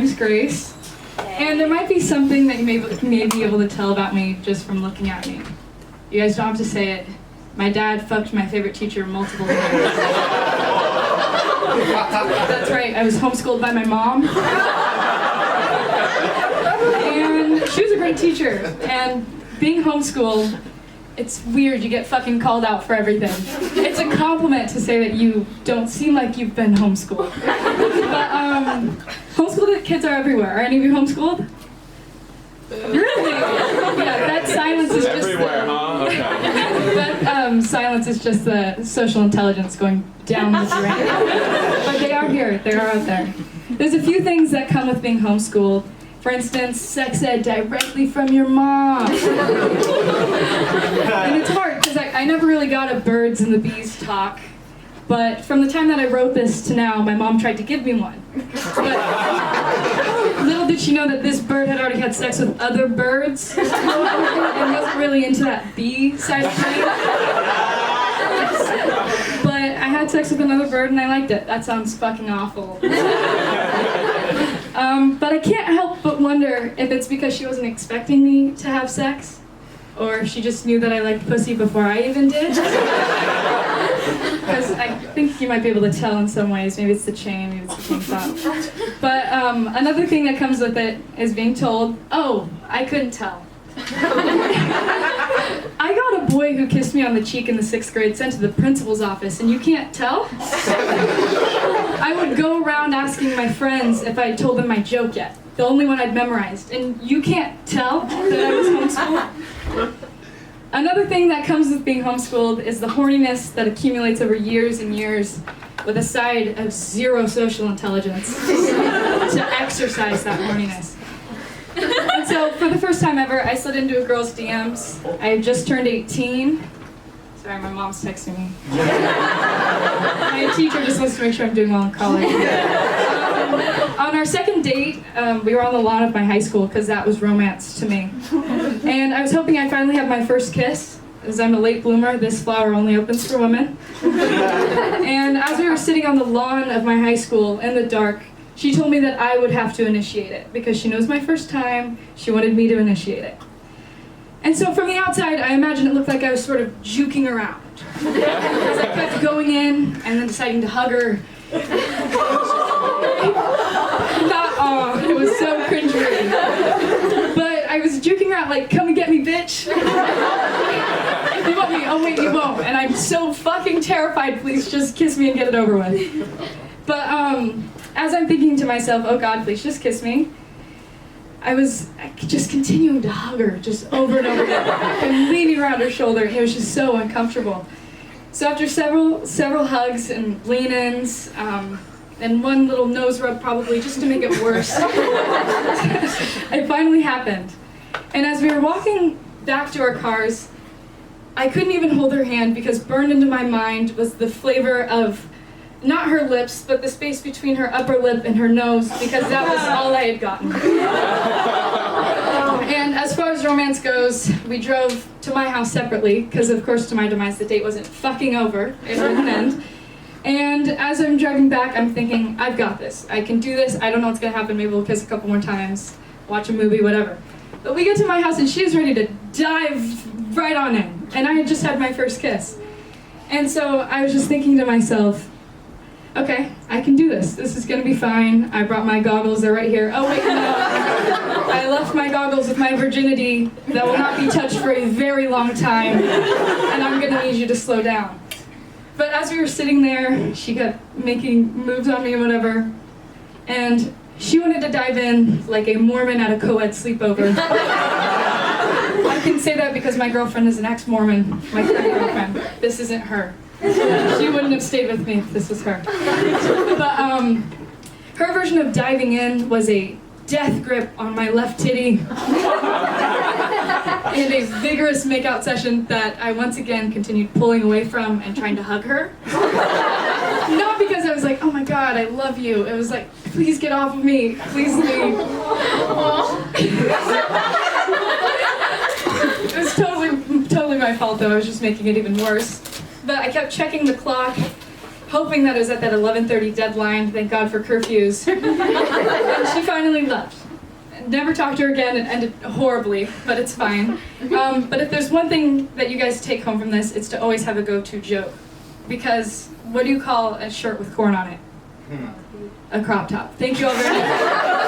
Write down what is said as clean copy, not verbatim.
name's Grace. And there might be something that you may be able to tell about me just from looking at me. You guys don't have to say it. My dad fucked my favorite teacher multiple times. That's right, I was homeschooled by my mom. And she was a great teacher. And being homeschooled, it's weird, you get fucking called out for everything. It's a compliment to say that you don't seem like you've been homeschooled. But homeschooled kids are everywhere. Are any of you homeschooled? Really? Yeah, that silence is just everywhere, huh? Okay. that silence is just the social intelligence going down the drain. But they are here, they are out there. There's a few things that come with being homeschooled. For instance, sex ed directly from your mom. And it's hard, because I never really got a birds and the bees talk. But from the time that I wrote this to now, my mom tried to give me one. But little did she know that this bird had already had sex with other birds and wasn't really into that bee side of things. But I had sex with another bird and I liked it. That sounds fucking awful. But I can't help but wonder if it's because she wasn't expecting me to have sex, or if she just knew that I liked pussy before I even did. Because I think you might be able to tell in some ways. Maybe it's the chain, maybe it's the tank top. But another thing that comes with it is being told, oh, I couldn't tell. I got a boy who kissed me on the cheek in the 6th grade sent to the principal's office, and you can't tell? I would go around asking my friends if I'd told them my joke yet, the only one I'd memorized, and you can't tell that I was homeschooled? Another thing that comes with being homeschooled is the horniness that accumulates over years and years with a side of zero social intelligence to exercise that horniness. And so, for the first time ever, I slid into a girl's DMs. I had just turned 18. Sorry, my mom's texting me. My teacher just wants to make sure I'm doing well in college. On our second date, we were on the lawn of my high school, because that was romance to me. And I was hoping I'd finally have my first kiss. As I'm a late bloomer, this flower only opens for women. And as we were sitting on the lawn of my high school in the dark, she told me that I would have to initiate it, because she knows my first time, she wanted me to initiate it. And so from the outside, I imagine it looked like I was sort of juking around. As I kept going in, and then deciding to hug her. It was so cringeworthy. But I was juking around like, come and get me, bitch. You want me? Oh wait, you won't. And I'm so fucking terrified, please just kiss me and get it over with. But as I'm thinking to myself, oh God, please just kiss me, I just continuing to hug her, just over and over again, and leaning around her shoulder. It was just so uncomfortable. So after several hugs and lean-ins, and one little nose rub probably, just to make it worse, it finally happened. And as we were walking back to our cars, I couldn't even hold her hand, because burned into my mind was the flavor of not her lips, but the space between her upper lip and her nose, because that was all I had gotten. And as far as romance goes, we drove to my house separately, because of course to my demise the date wasn't fucking over, it wouldn't end. And as I'm driving back, I'm thinking, I've got this, I can do this, I don't know what's gonna happen, maybe we'll kiss a couple more times, watch a movie, whatever. But we get to my house and she was ready to dive right on in, and I had just had my first kiss. And so I was just thinking to myself, okay, I can do this. This is gonna be fine. I brought my goggles, they're right here. Oh wait, no. I left my goggles with my virginity that will not be touched for a very long time, and I'm gonna need you to slow down. But as we were sitting there, she kept making moves on me and whatever, and she wanted to dive in like a Mormon at a co-ed sleepover. I can say that because my girlfriend is an ex-Mormon, my current girlfriend. This isn't her. She wouldn't have stayed with me if this was her. But her version of diving in was a death grip on my left titty and a vigorous makeout session that I once again continued pulling away from and trying to hug her. Not because I was like, oh my God, I love you. It was like, please get off of me, please leave. It was totally my fault though, I was just making it even worse. But I kept checking the clock, hoping that it was at that 11:30 deadline, thank God for curfews. And she finally left. Never talked to her again, it ended horribly, but it's fine. But if there's one thing that you guys take home from this, it's to always have a go-to joke. Because what do you call a shirt with corn on it? A crop top. Thank you all very much.